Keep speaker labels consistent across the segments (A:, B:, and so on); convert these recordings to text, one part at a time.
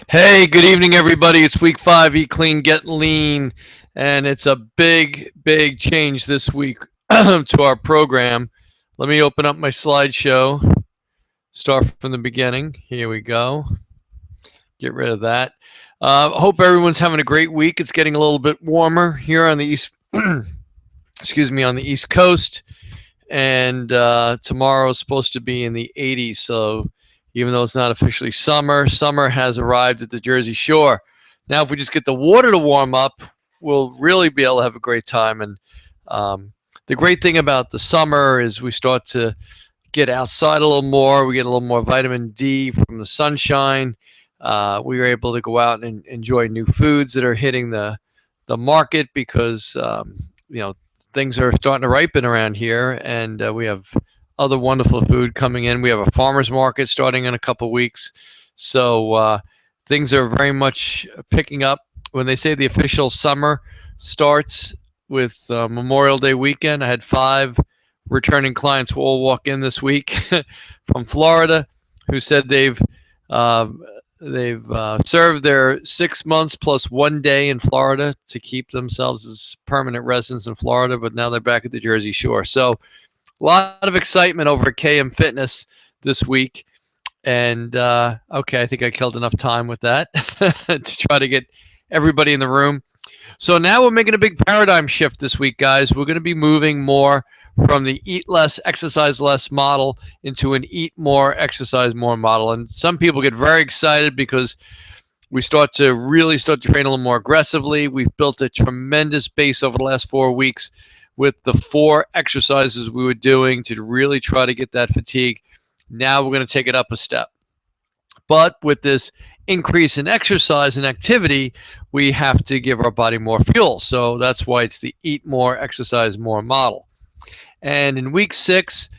A: Hey, good evening, everybody. It's week 5, Eat Clean, Get Lean, and it's a big, big change this week to our program. Let me open up my slideshow, start from the beginning. Here we go. Get rid of that. Hope everyone's having a great week. It's getting a little bit warmer here on the east, excuse me, on the East Coast, and tomorrow is supposed to be in the 80s. So even though it's not officially summer, summer has arrived at the Jersey Shore. Now, if we just get the water to warm up, we'll really be able to have a great time. And the great thing about the summer is we start to get outside a little more. We get a little more vitamin D from the sunshine. We are able to go out and enjoy new foods that are hitting the market because you know things are starting to ripen around here, and we have other wonderful food coming in. We have a farmers market starting in a couple weeks, so things are very much picking up. When they say the official summer starts with Memorial Day weekend, I had 5 returning clients who all walk in this week from Florida, who said uh, they've served their 6 months plus 1 day in Florida to keep themselves as permanent residents in Florida, but now they're back at the Jersey Shore. So a lot of excitement over at KM Fitness this week. And okay, I think I killed enough time with that to try to get everybody in the room. So now we're making a big paradigm shift this week, guys. We're going to be moving more from the eat less, exercise less model into an eat more, exercise more model. And some people get very excited because we start to train a little more aggressively. We've built a tremendous base over the last 4 weeks with the 4 exercises we were doing to really try to get that fatigue. Now we're going to take it up a step. But with this increase in exercise and activity, we have to give our body more fuel. So that's why it's the eat more, exercise more model. And in week 6,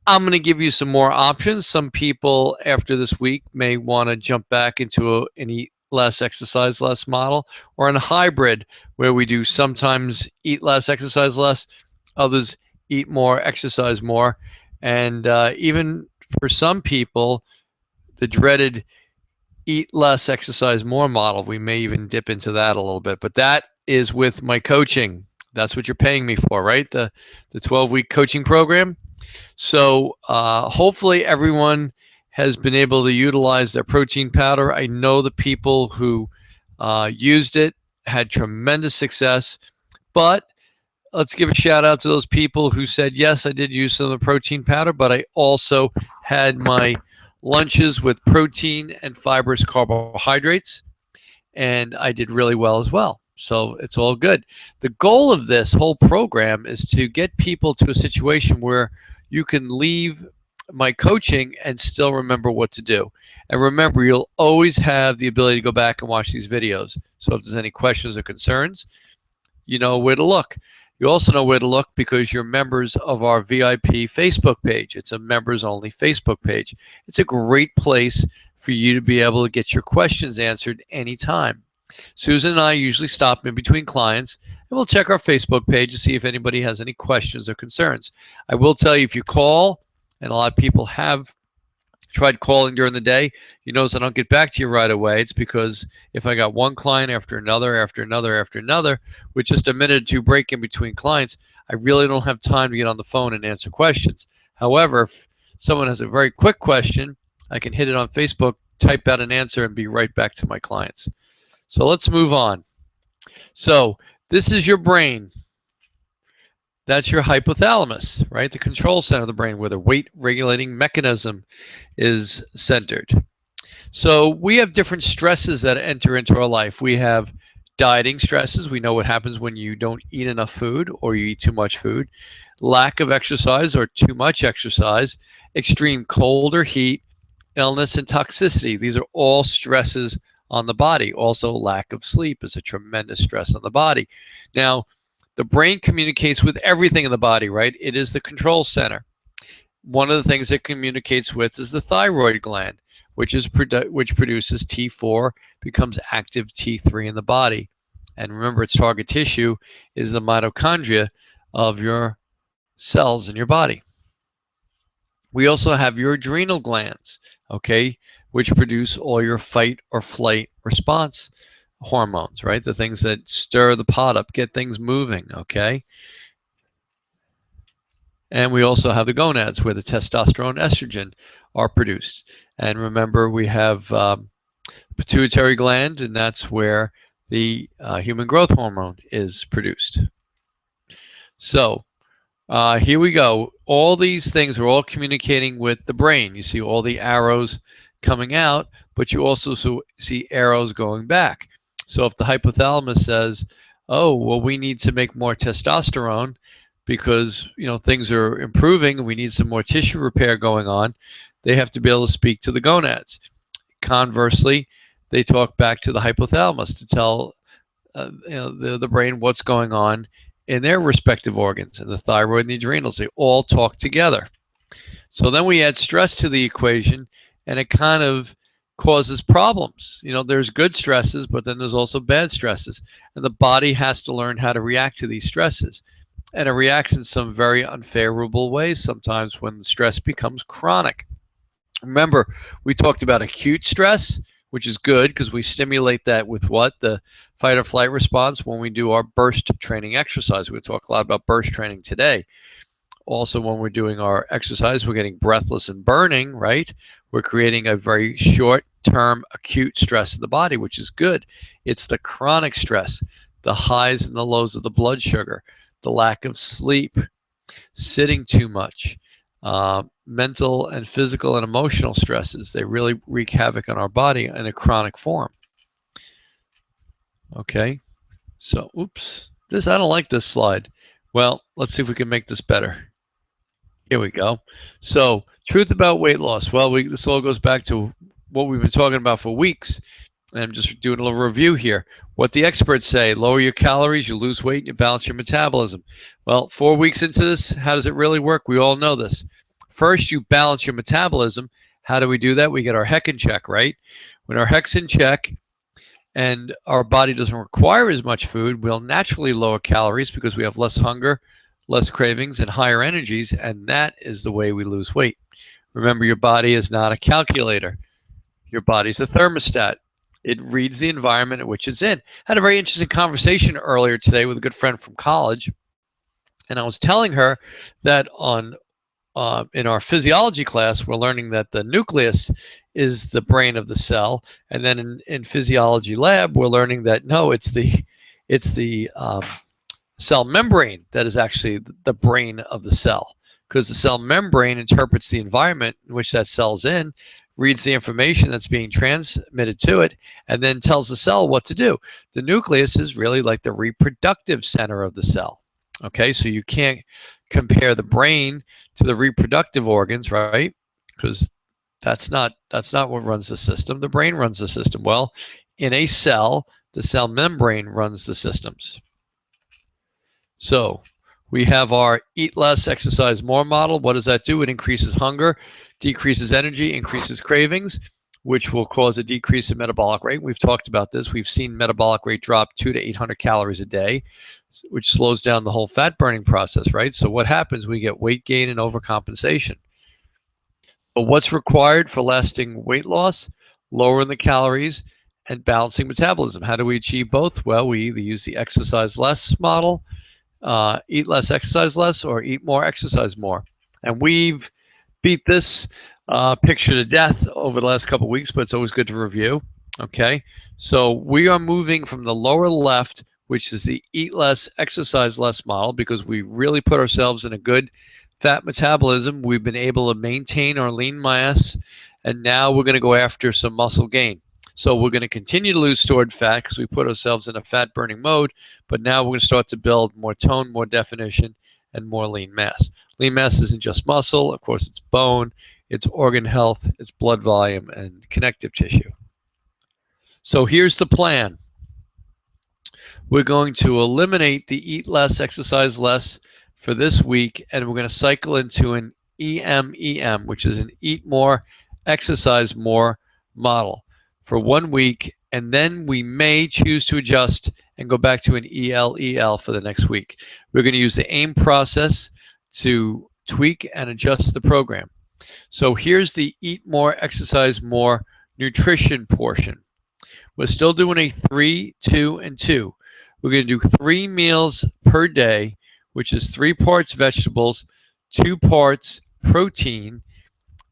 A: I'm going to give you some more options. Some people after this week may want to jump back into an eat less, exercise less model, or in a hybrid where we do sometimes eat less, exercise less, others eat more, exercise more. And even for some people, the dreaded eat less, exercise more model, we may even dip into that a little bit. But that is with my coaching. That's what you're paying me for, right? The 12-week coaching program. So hopefully everyone has been able to utilize their protein powder. I know the people who used it had tremendous success, but let's give a shout out to those people who said, yes, I did use some of the protein powder, but I also had my lunches with protein and fibrous carbohydrates, and I did really well as well. So it's all good. The goal of this whole program is to get people to a situation where you can leave my coaching and still remember what to do. And remember, you'll always have the ability to go back and watch these videos. So if there's any questions or concerns, you know where to look. You also know where to look because you're members of our VIP Facebook page. It's a members only Facebook page. It's a great place for you to be able to get your questions answered anytime. Susan and I usually stop in between clients and we'll check our Facebook page to see if anybody has any questions or concerns. I will tell you, if you call, and a lot of people have tried calling during the day, you notice I don't get back to you right away. It's because if I got one client after another, after another, after another, with just a minute or two break in between clients, I really don't have time to get on the phone and answer questions. However, if someone has a very quick question, I can hit it on Facebook, type out an answer, and be right back to my clients. So let's move on. So this is your brain. That's your hypothalamus, right? The control center of the brain where the weight regulating mechanism is centered. So we have different stresses that enter into our life. We have dieting stresses. We know what happens when you don't eat enough food or you eat too much food. Lack of exercise or too much exercise. Extreme cold or heat. Illness and toxicity. These are all stresses on the body. Also, lack of sleep is a tremendous stress on the body. Now, the brain communicates with everything in the body, right? It is the control center. One of the things it communicates with is the thyroid gland, which produces T4, becomes active T3 in the body. And remember, its target tissue is the mitochondria of your cells in your body. We also have your adrenal glands, okay? which produce all your fight or flight response hormones, right? The things that stir the pot up, get things moving, okay? And we also have the gonads where the testosterone, estrogen are produced. And remember, we have pituitary gland, and that's where the human growth hormone is produced. So here we go. All these things are all communicating with the brain. You see all the arrows coming out, but you also see arrows going back. So if the hypothalamus says, oh, well, we need to make more testosterone because things are improving, we need some more tissue repair going on, they have to be able to speak to the gonads. Conversely, they talk back to the hypothalamus to tell the brain what's going on in their respective organs, and the thyroid and the adrenals. They all talk together. So then we add stress to the equation, and it kind of causes problems. There's good stresses, but then there's also bad stresses, and the body has to learn how to react to these stresses. And it reacts in some very unfavorable ways sometimes when the stress becomes chronic. Remember, we talked about acute stress, which is good because we stimulate that with what? The fight or flight response when we do our burst training exercise. We'll talk a lot about burst training today. Also, when we're doing our exercise, we're getting breathless and burning, right? We're creating a very short-term acute stress in the body, which is good. It's the chronic stress, the highs and the lows of the blood sugar, the lack of sleep, sitting too much, mental and physical and emotional stresses. They really wreak havoc on our body in a chronic form. Okay, so oops, I don't like this slide. Well, let's see if we can make this better. Here we go. So, truth about weight loss. Well, this all goes back to what we've been talking about for weeks. And I'm just doing a little review here. What the experts say: lower your calories, you lose weight, you balance your metabolism. Well, 4 weeks into this, how does it really work? We all know this. First, you balance your metabolism. How do we do that? We get our HEC in check, right? When our HEC's in check and our body doesn't require as much food, we'll naturally lower calories because we have less hunger, less cravings, and higher energies, and that is the way we lose weight. Remember, your body is not a calculator. Your body's a thermostat. It reads the environment in which it's in. I had a very interesting conversation earlier today with a good friend from college, and I was telling her that in our physiology class, we're learning that the nucleus is the brain of the cell, and then in physiology lab, we're learning that no, it's the cell membrane that is actually the brain of the cell, because the cell membrane interprets the environment in which that cell's in, reads the information that's being transmitted to it, and then tells the cell what to do. The nucleus is really like the reproductive center of the cell. Okay, so you can't compare the brain to the reproductive organs, right? Because that's not what runs the system. The brain runs the system. Well, in a cell, the cell membrane runs the systems. So we have our eat less, exercise more model. What does that do? It increases hunger, decreases energy, increases cravings, which will cause a decrease in metabolic rate. We've talked about this. We've seen metabolic rate drop 200 to 800 calories a day, which slows down the whole fat burning process, right? So what happens? We get weight gain and overcompensation. But what's required for lasting weight loss? Lowering the calories and balancing metabolism. How do we achieve both? Well, we either use the exercise less model, eat less, exercise less, or eat more, exercise more. And we've beat this picture to death over the last couple of weeks, but it's always good to review. Okay, so we are moving from the lower left, which is the eat less, exercise less model, because we really put ourselves in a good fat metabolism. We've been able to maintain our lean mass, and now we're going to go after some muscle gain. So we're going to continue to lose stored fat because we put ourselves in a fat burning mode, but now we're going to start to build more tone, more definition, and more lean mass. Lean mass isn't just muscle. Of course, it's bone, it's organ health, it's blood volume, and connective tissue. So here's the plan. We're going to eliminate the eat less, exercise less for this week, and we're going to cycle into an EMEM, which is an eat more, exercise more model for 1 week, and then we may choose to adjust and go back to an ELEL for the next week. We're going to use the AIM process to tweak and adjust the program. So here's the eat more, exercise more nutrition portion. We're still doing a 3, 2, and 2. We're going to do 3 meals per day, which is 3 parts vegetables, 2 parts protein,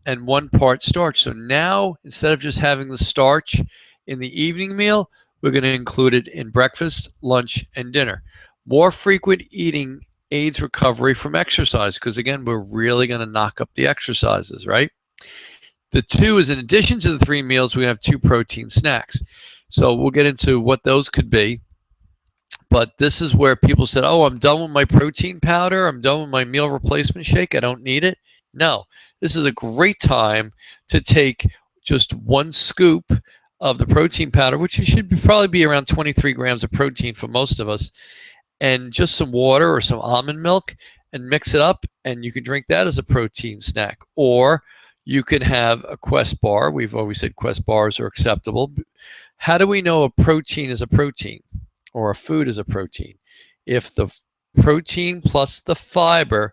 A: and 1 part starch. So now, instead of just having the starch in the evening meal, we're going to include it in breakfast, lunch, and dinner. More frequent eating aids recovery from exercise because, again, we're really going to knock up the exercises, right? The 2 is in addition to the 3 meals, we have 2 protein snacks. So we'll get into what those could be. But this is where people said, oh, I'm done with my protein powder. I'm done with my meal replacement shake. I don't need it. No, this is a great time to take just 1 scoop of the protein powder, which should probably be around 23 grams of protein for most of us, and just some water or some almond milk and mix it up, and you can drink that as a protein snack. Or you can have a Quest bar. We've always said Quest bars are acceptable. How do we know a protein is a protein or a food is a protein? If the protein plus the fiber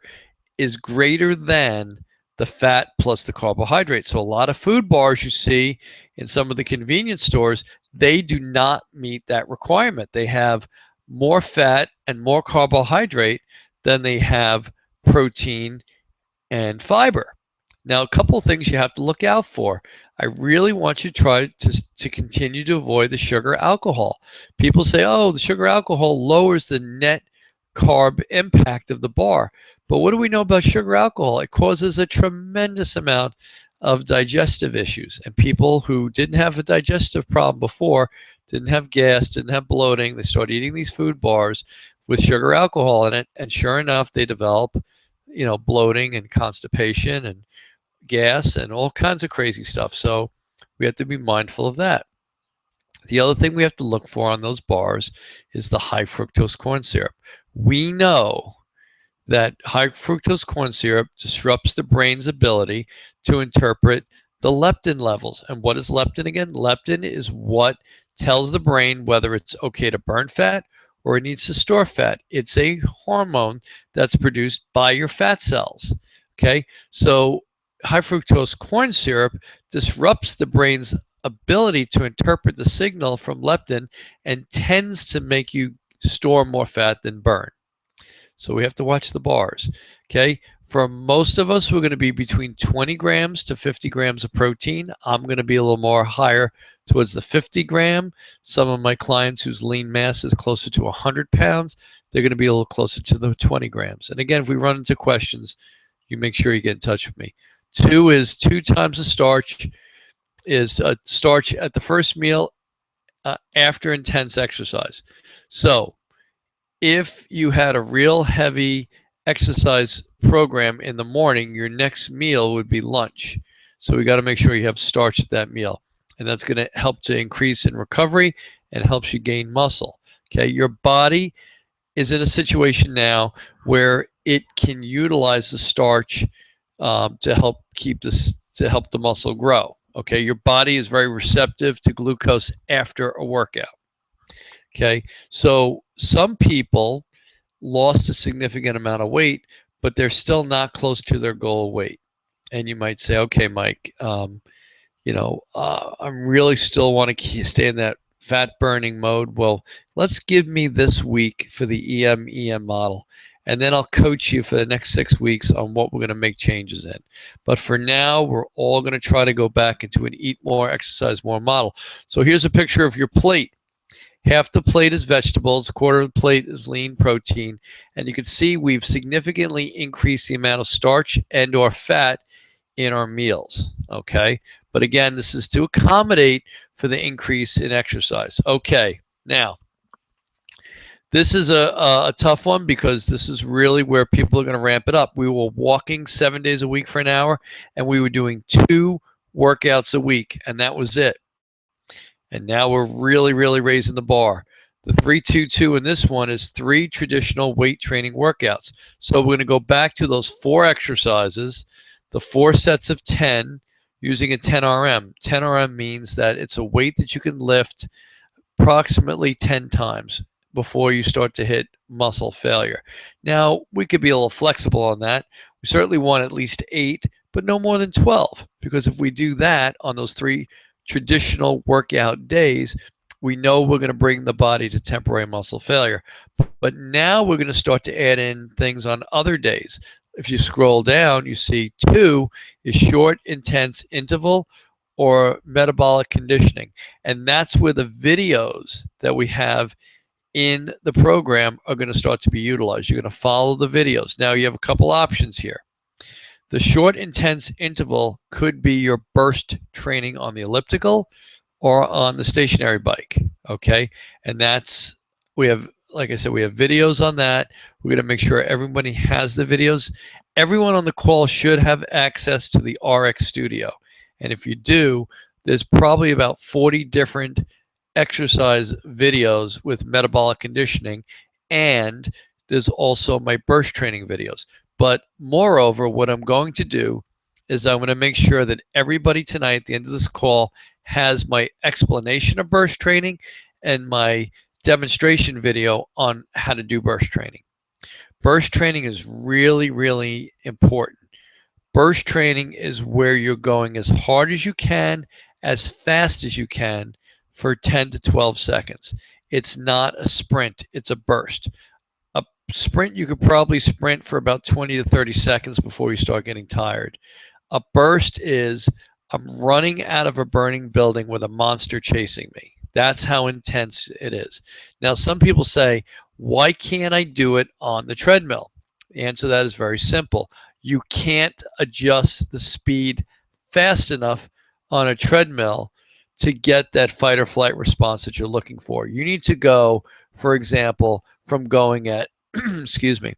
A: is greater than the fat plus the carbohydrate. So a lot of food bars you see in some of the convenience stores, they do not meet that requirement. They have more fat and more carbohydrate than they have protein and fiber. Now, a couple of things you have to look out for. I really want you to try to continue to avoid the sugar alcohol. People say, oh, the sugar alcohol lowers the net carb impact of the bar. But what do we know about sugar alcohol? It causes a tremendous amount of digestive issues. And people who didn't have a digestive problem before, didn't have gas, didn't have bloating, they start eating these food bars with sugar alcohol in it. And sure enough, they develop, bloating and constipation and gas and all kinds of crazy stuff. So we have to be mindful of that. The other thing we have to look for on those bars is the high fructose corn syrup. We know that high fructose corn syrup disrupts the brain's ability to interpret the leptin levels. And what is leptin again? Leptin is what tells the brain whether it's okay to burn fat or it needs to store fat. It's a hormone that's produced by your fat cells. Okay, so high fructose corn syrup disrupts the brain's ability to interpret the signal from leptin and tends to make you store more fat than burn. So we have to watch the bars. Okay, for most of us, we're going to be between 20 grams to 50 grams of protein. I'm going to be a little more higher towards the 50 gram. Some of my clients whose lean mass is closer to 100 pounds, they're going to be a little closer to the 20 grams. And again, if we run into questions, you make sure you get in touch with me. 2 is 2 times the starch, is starch at the first meal after intense exercise. So if you had a real heavy exercise program in the morning, your next meal would be lunch. So we got to make sure you have starch at that meal. And that's going to help to increase in recovery and helps you gain muscle. Okay, your body is in a situation now where it can utilize the starch to help the muscle grow. Okay, your body is very receptive to glucose after a workout. Okay, so some people lost a significant amount of weight, but they're still not close to their goal weight. And you might say, okay, Mike, I really still want to stay in that fat burning mode. Well, let's give me this week for the EM model. And then I'll coach you for the next 6 weeks on what we're going to make changes in. But for now, we're all going to try to go back into an eat more, exercise more model. So here's a picture of your plate. Half the plate is vegetables, a quarter of the plate is lean protein. And you can see we've significantly increased the amount of starch and or fat in our meals. Okay. But again, this is to accommodate for the increase in exercise. Okay. Now, this is a tough one because this is really where people are going to ramp it up. We were walking 7 days a week for an hour, and we were doing 2 workouts a week, and that was it. And now we're really, really raising the bar. The 3-2-2 in this one is 3 traditional weight training workouts. So we're going to go back to those 4 exercises, the 4 sets of 10 using a 10 RM. 10 RM means that it's a weight that you can lift approximately 10 times before you start to hit muscle failure. Now, we could be a little flexible on that. We certainly want at least 8, but no more than 12, because if we do that on those 3 traditional workout days, we know we're going to bring the body to temporary muscle failure. But now we're going to start to add in things on other days. If you scroll down, you see 2 is short, intense interval or metabolic conditioning. And that's where the videos that we have in the program are going to start to be utilized. You're going to follow the videos. Now you have a couple options here. The short, intense interval could be your burst training on the elliptical or on the stationary bike, okay? And that's, we have, like I said, we have videos on that. We're going to make sure everybody has the videos. Everyone on the call should have access to the RX Studio. And if you do, there's probably about 40 different exercise videos with metabolic conditioning, and there's also my burst training videos. But moreover, what I'm going to do is I'm going to make sure that everybody tonight at the end of this call has my explanation of burst training and my demonstration video on how to do burst training. Burst training is really, really important. Burst training is where you're going as hard as you can, as fast as you can for 10 to 12 seconds. It's not a sprint, it's a burst. A sprint, you could probably sprint for about 20 to 30 seconds before you start getting tired. A burst is, I'm running out of a burning building with a monster chasing me. That's how intense it is. Now, some people say, why can't I do it on the treadmill? The answer to that is very simple. You can't adjust the speed fast enough on a treadmill to get that fight or flight response that you're looking for. You need to go, for example, from going at, excuse me,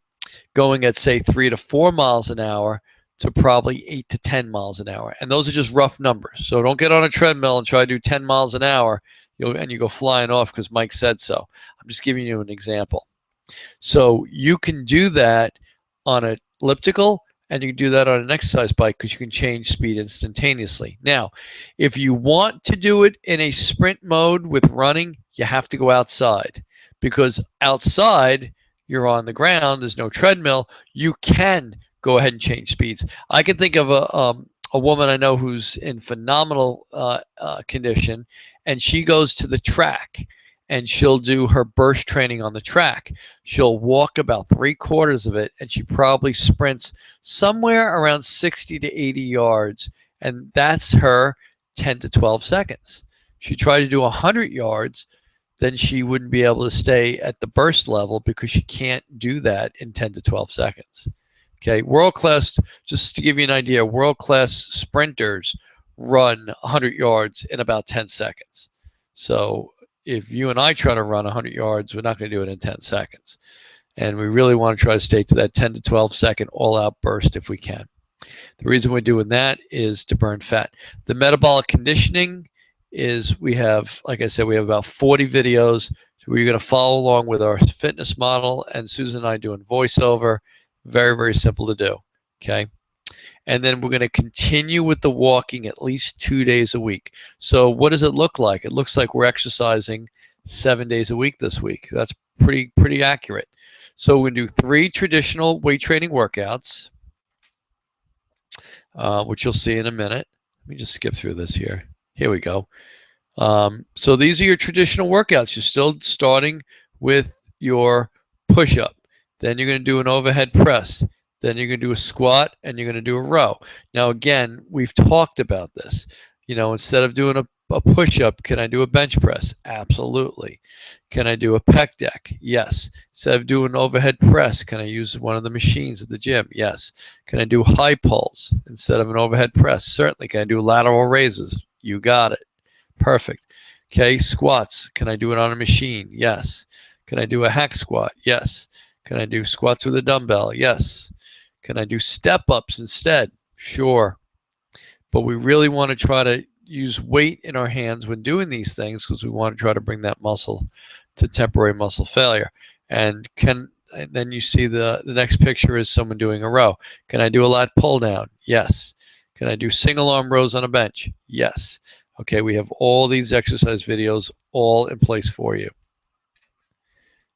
A: going at say 3 to 4 miles an hour to probably 8 to 10 miles an hour. And those are just rough numbers. So don't get on a treadmill and try to do 10 miles an hour and you go flying off because Mike said so. I'm just giving you an example. So you can do that on an elliptical, and you can do that on an exercise bike because you can change speed instantaneously. Now, if you want to do it in a sprint mode with running, you have to go outside, because outside you're on the ground, there's no treadmill, you can go ahead and change speeds. I can think of a woman I know who's in phenomenal condition, and she goes to the track and she'll do her burst training on the track. She'll walk about 3/4 of it, and she probably sprints somewhere around 60 to 80 yards, and that's her 10 to 12 seconds. She tried to do 100 yards, then she wouldn't be able to stay at the burst level because she can't do that in 10 to 12 seconds. Okay, world class, just to give you an idea, world class sprinters run 100 yards in about 10 seconds. So if you and I try to run 100 yards, we're not going to do it in 10 seconds. And we really want to try to stay to that 10 to 12 second all-out burst if we can. The reason we're doing that is to burn fat. The metabolic conditioning is, we have, like I said, we have about 40 videos. So we're going to follow along with our fitness model, and Susan and I doing voiceover. Very, very simple to do. Okay. And then we're going to continue with the walking at least 2 days a week. So what does it look like? It looks like we're exercising 7 days a week this week. That's pretty accurate. So we're going to do 3 traditional weight training workouts, which you'll see in a minute. Let me just skip through this here. Here we go. So these are your traditional workouts. You're still starting with your push-up. Then you're going to do an overhead press. Then you're going to do a squat, and you're going to do a row. Now, again, we've talked about this. You know, instead of doing a push-up, can I do a bench press? Absolutely. Can I do a pec deck? Yes. Instead of doing an overhead press, can I use one of the machines at the gym? Yes. Can I do high pulls instead of an overhead press? Certainly. Can I do lateral raises? You got it. Perfect. Okay, squats. Can I do it on a machine? Yes. Can I do a hack squat? Yes. Can I do squats with a dumbbell? Yes. Can I do step-ups instead? Sure. But we really want to try to use weight in our hands when doing these things, because we want to try to bring that muscle to temporary muscle failure. And then you see the next picture is someone doing a row. Can I do a lat pull down? Yes. Can I do single arm rows on a bench? Yes. Okay, we have all these exercise videos all in place for you.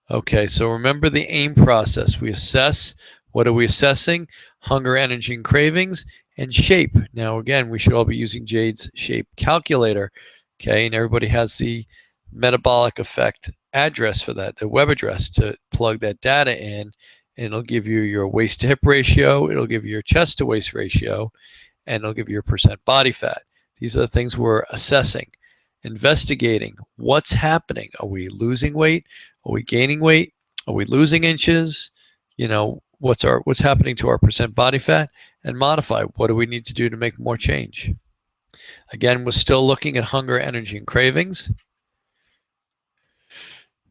A: Okay, so remember the AIM process. We assess. What are we assessing? Hunger, energy, and cravings. and shape. Now, again, we should all be using Jade's shape calculator, okay? And everybody has the metabolic effect address for that, the web address to plug that data in, and it'll give you your waist to hip ratio, it'll give you your chest to waist ratio, and it'll give you your percent body fat. These are the things we're assessing, investigating what's happening. Are we losing weight? Are we gaining weight? Are we losing inches? You know, what's happening to our percent body fat, and modify. What do we need to do to make more change? Again, we're still looking at hunger, energy, and cravings.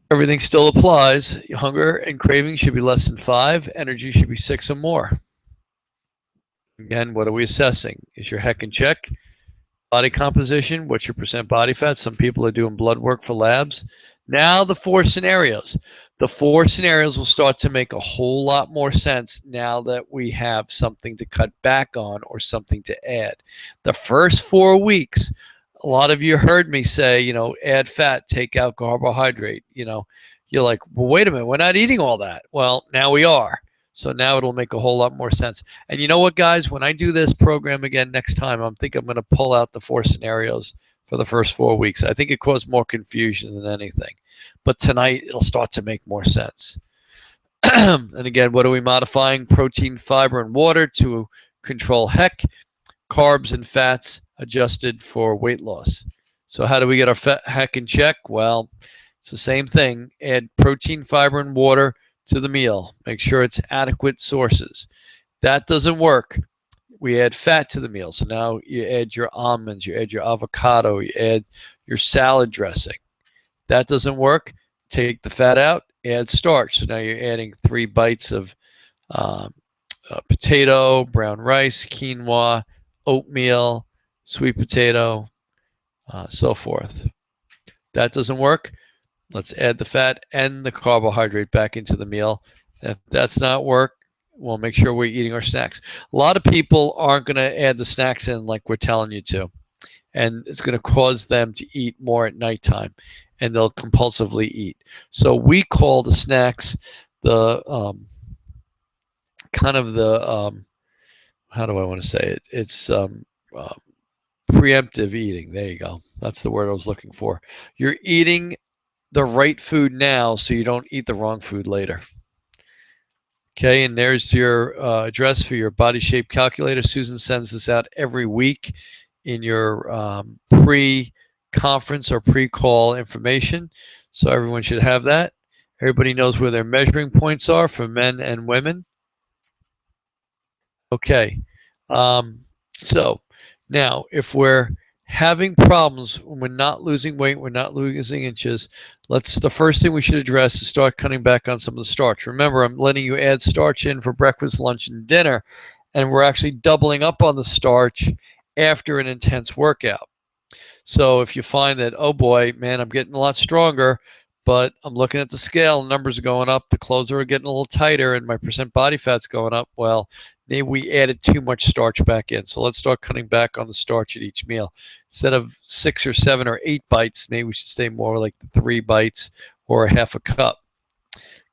A: Everything still applies. Hunger and craving should be less than 5. Energy should be 6 or more. Again, what are we assessing? Is your heck in check? Body composition, what's your percent body fat? Some people are doing blood work for labs. Now the 4 scenarios. The 4 scenarios will start to make a whole lot more sense now that we have something to cut back on or something to add. The first 4 weeks, a lot of you heard me say, you know, add fat, take out carbohydrate. You know, you're like, well, wait a minute, we're not eating all that. Well, now we are. So now it'll make a whole lot more sense. And you know what, guys? When I do this program again next time, I'm going to pull out the 4 scenarios for the first 4 weeks. I think it caused more confusion than anything. But tonight, it'll start to make more sense. And again, what are we modifying? Protein, fiber, and water to control heck. Carbs and fats adjusted for weight loss. So how do we get our heck in check? Well, it's the same thing. Add protein, fiber, and water to the meal. Make sure it's adequate sources. That doesn't work. We add fat to the meal. So now you add your almonds, you add your avocado, you add your salad dressing. That doesn't work. Take the fat out, add starch. So now you're adding 3 bites of potato, brown rice, quinoa, oatmeal, sweet potato, so forth. That doesn't work. Let's add the fat and the carbohydrate back into the meal. If that's not work, we'll make sure we're eating our snacks. A lot of people aren't going to add the snacks in like we're telling you to. And it's going to cause them to eat more at nighttime. And they'll compulsively eat. So we call the snacks the kind of the, how do I want to say it? It's preemptive eating. There you go. That's the word I was looking for. You're eating the right food now so you don't eat the wrong food later. Okay, and there's your address for your body shape calculator. Susan sends this out every week in your pre-conference or pre-call information. So everyone should have that. Everybody knows where their measuring points are for men and women. Okay, so now if we're having problems when we're not losing weight, we're not losing inches, the first thing we should address is start cutting back on some of the starch. Remember, I'm letting you add starch in for breakfast, lunch, and dinner, and we're actually doubling up on the starch after an intense workout. So if you find that, oh boy, man, I'm getting a lot stronger, but I'm looking at the scale, numbers are going up, the clothes are getting a little tighter, and my percent body fat's going up, well, maybe we added too much starch back in. So let's start cutting back on the starch at each meal. Instead of 6 or 7 or 8 bites, maybe we should stay more like 3 bites or a half a cup.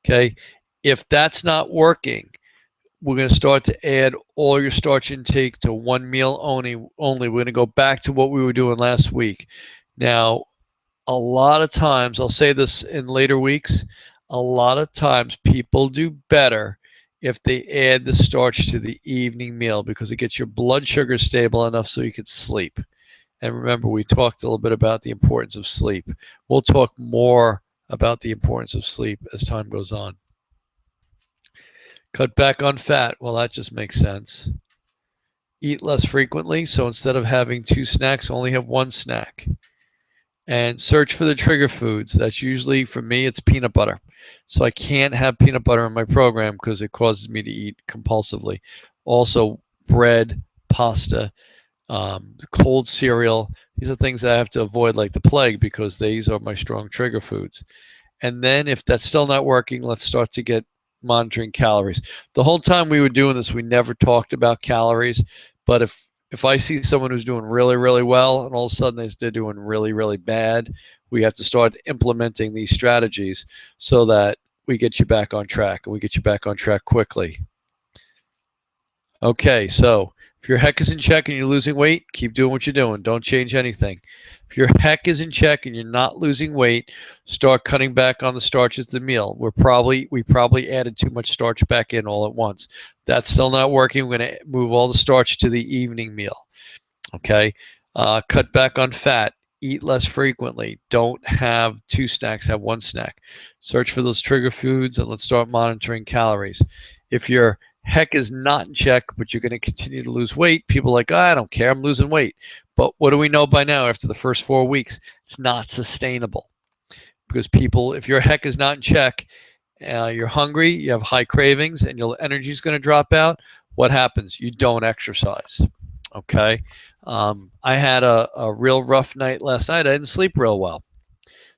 A: Okay, if that's not working, we're going to start to add all your starch intake to 1 meal only. We're going to go back to what we were doing last week. Now, a lot of times, I'll say this in later weeks, a lot of times people do better if they add the starch to the evening meal because it gets your blood sugar stable enough so you can sleep. And remember, we talked a little bit about the importance of sleep. We'll talk more about the importance of sleep as time goes on. Cut back on fat. Well, that just makes sense. Eat less frequently. So instead of having 2 snacks, only have 1 snack. And search for the trigger foods. That's usually, for me, it's peanut butter. So I can't have peanut butter in my program because it causes me to eat compulsively. Also, bread, pasta, cold cereal. These are things that I have to avoid like the plague because these are my strong trigger foods. And then if that's still not working, let's start to get monitoring calories. The whole time we were doing this, we never talked about calories. But if I see someone who's doing really, really well and all of a sudden they're doing really, really bad, we have to start implementing these strategies so that we get you back on track and we get you back on track quickly. Okay, so If your heck is in check and you're losing weight, keep doing what you're doing. Don't change anything. If your heck is in check and you're not losing weight, start cutting back on the starches of the meal. We probably added too much starch back in all at once. That's still not working. We're going to move all the starch to the evening meal. Okay. Cut back on fat. Eat less frequently. Don't have 2 snacks, have 1 snack. Search for those trigger foods and let's start monitoring calories. If your heck is not in check, but you're going to continue to lose weight, people are like, I don't care, I'm losing weight. But what do we know by now after the first 4 weeks? It's not sustainable. Because people, if your heck is not in check, you're hungry, you have high cravings, and your energy is going to drop out, what happens? You don't exercise. Okay. I had a real rough night last night. I didn't sleep real well.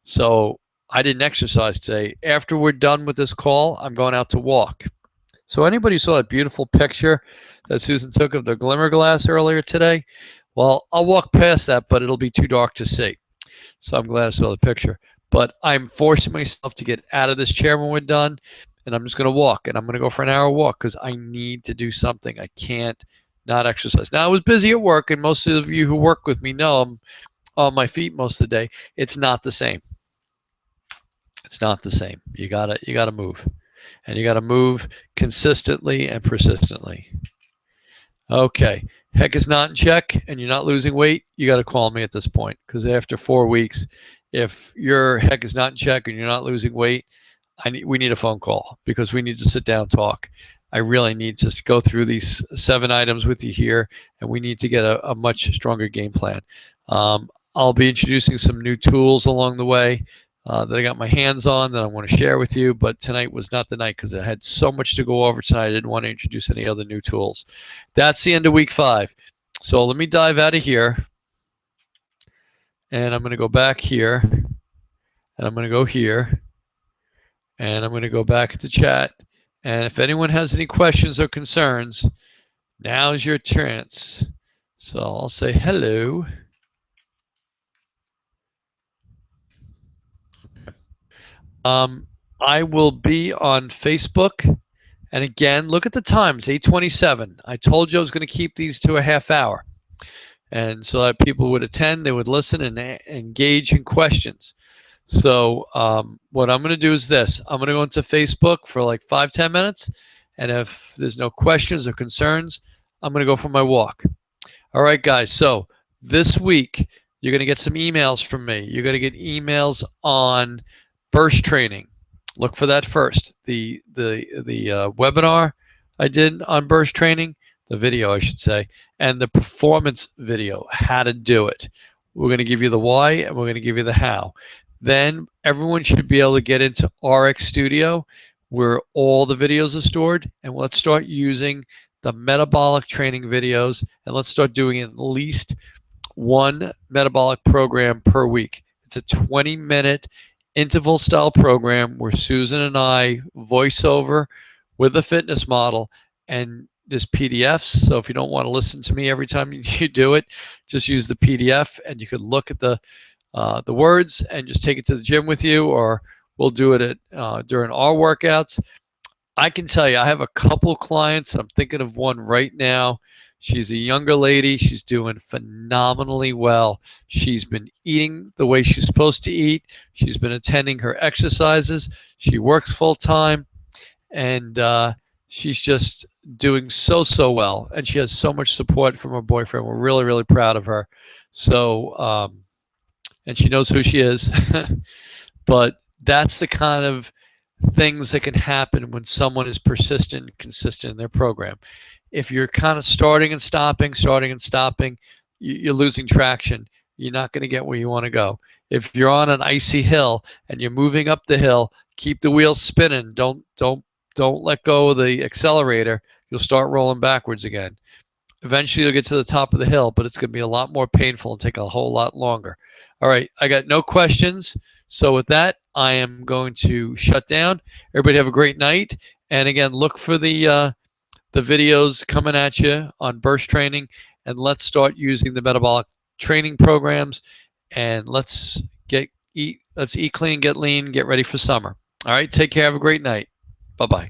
A: So I didn't exercise today. After we're done with this call, I'm going out to walk. So anybody saw that beautiful picture that Susan took of the glimmer glass earlier today? Well, I'll walk past that, but it'll be too dark to see. So I'm glad I saw the picture. But I'm forcing myself to get out of this chair when we're done, and I'm just going to walk, and I'm going to go for an hour walk because I need to do something. I can't not exercise. Now, I was busy at work, and most of you who work with me know I'm on my feet most of the day. It's not the same. It's not the same. You gotta move, and you gotta move consistently and persistently. Okay, heck is not in check, and you're not losing weight. You got to call me at this point because after 4 weeks, if your heck is not in check and you're not losing weight, we need a phone call because we need to sit down and talk. I really need to go through these 7 items with you here, and we need to get a much stronger game plan. I'll be introducing some new tools along the way that I got my hands on that I want to share with you, but tonight was not the night because I had so much to go over tonight. I didn't want to introduce any other new tools. That's the end of week 5. So let me dive out of here, and I'm going to go back here, and I'm going to go here, and I'm going to go back to chat. And if anyone has any questions or concerns, now's your chance. So I'll say hello. I will be on Facebook. And again, look at the time. It's 8:27. I told you I was going to keep these to a half hour. And so that people would attend, they would listen and engage in questions. So what I'm going to do is this. I'm going to go into Facebook for like 5-10 minutes. And if there's no questions or concerns, I'm going to go for my walk. All right, guys. So this week, you're going to get some emails from me. You're going to get emails on burst training. Look for that first. The webinar I did on burst training, the video I should say, and the performance video, how to do it. We're going to give you the why and we're going to give you the how. Then everyone should be able to get into RX Studio where all the videos are stored, and let's start using the metabolic training videos, and let's start doing at least 1 metabolic program per week. It's a 20-minute interval style program where Susan and I voice over with a fitness model, and there's PDFs. So if you don't want to listen to me every time you do it, just use the PDF, and you could look at the words and just take it to the gym with you, or we'll do it at during our workouts. I can tell you, I have a couple clients. I'm thinking of one right now. She's a younger lady. She's doing phenomenally well. She's been eating the way she's supposed to eat. She's been attending her exercises. She works full time, and she's just doing so well. And she has so much support from her boyfriend. We're really, really proud of her. So, and she knows who she is. But that's the kind of things that can happen when someone is persistent and consistent in their program. If you're kind of starting and stopping, you're losing traction. You're not going to get where you want to go. If you're on an icy hill and you're moving up the hill, keep the wheels spinning. Don't let go of the accelerator. You'll start rolling backwards again. Eventually you'll get to the top of the hill, but it's going to be a lot more painful and take a whole lot longer. All right, I got no questions. So with that, I am going to shut down. Everybody have a great night. And again, look for the videos coming at you on burst training, and let's start using the metabolic training programs, and let's eat clean, get lean, get ready for summer. All right, take care. Have a great night. Bye-bye.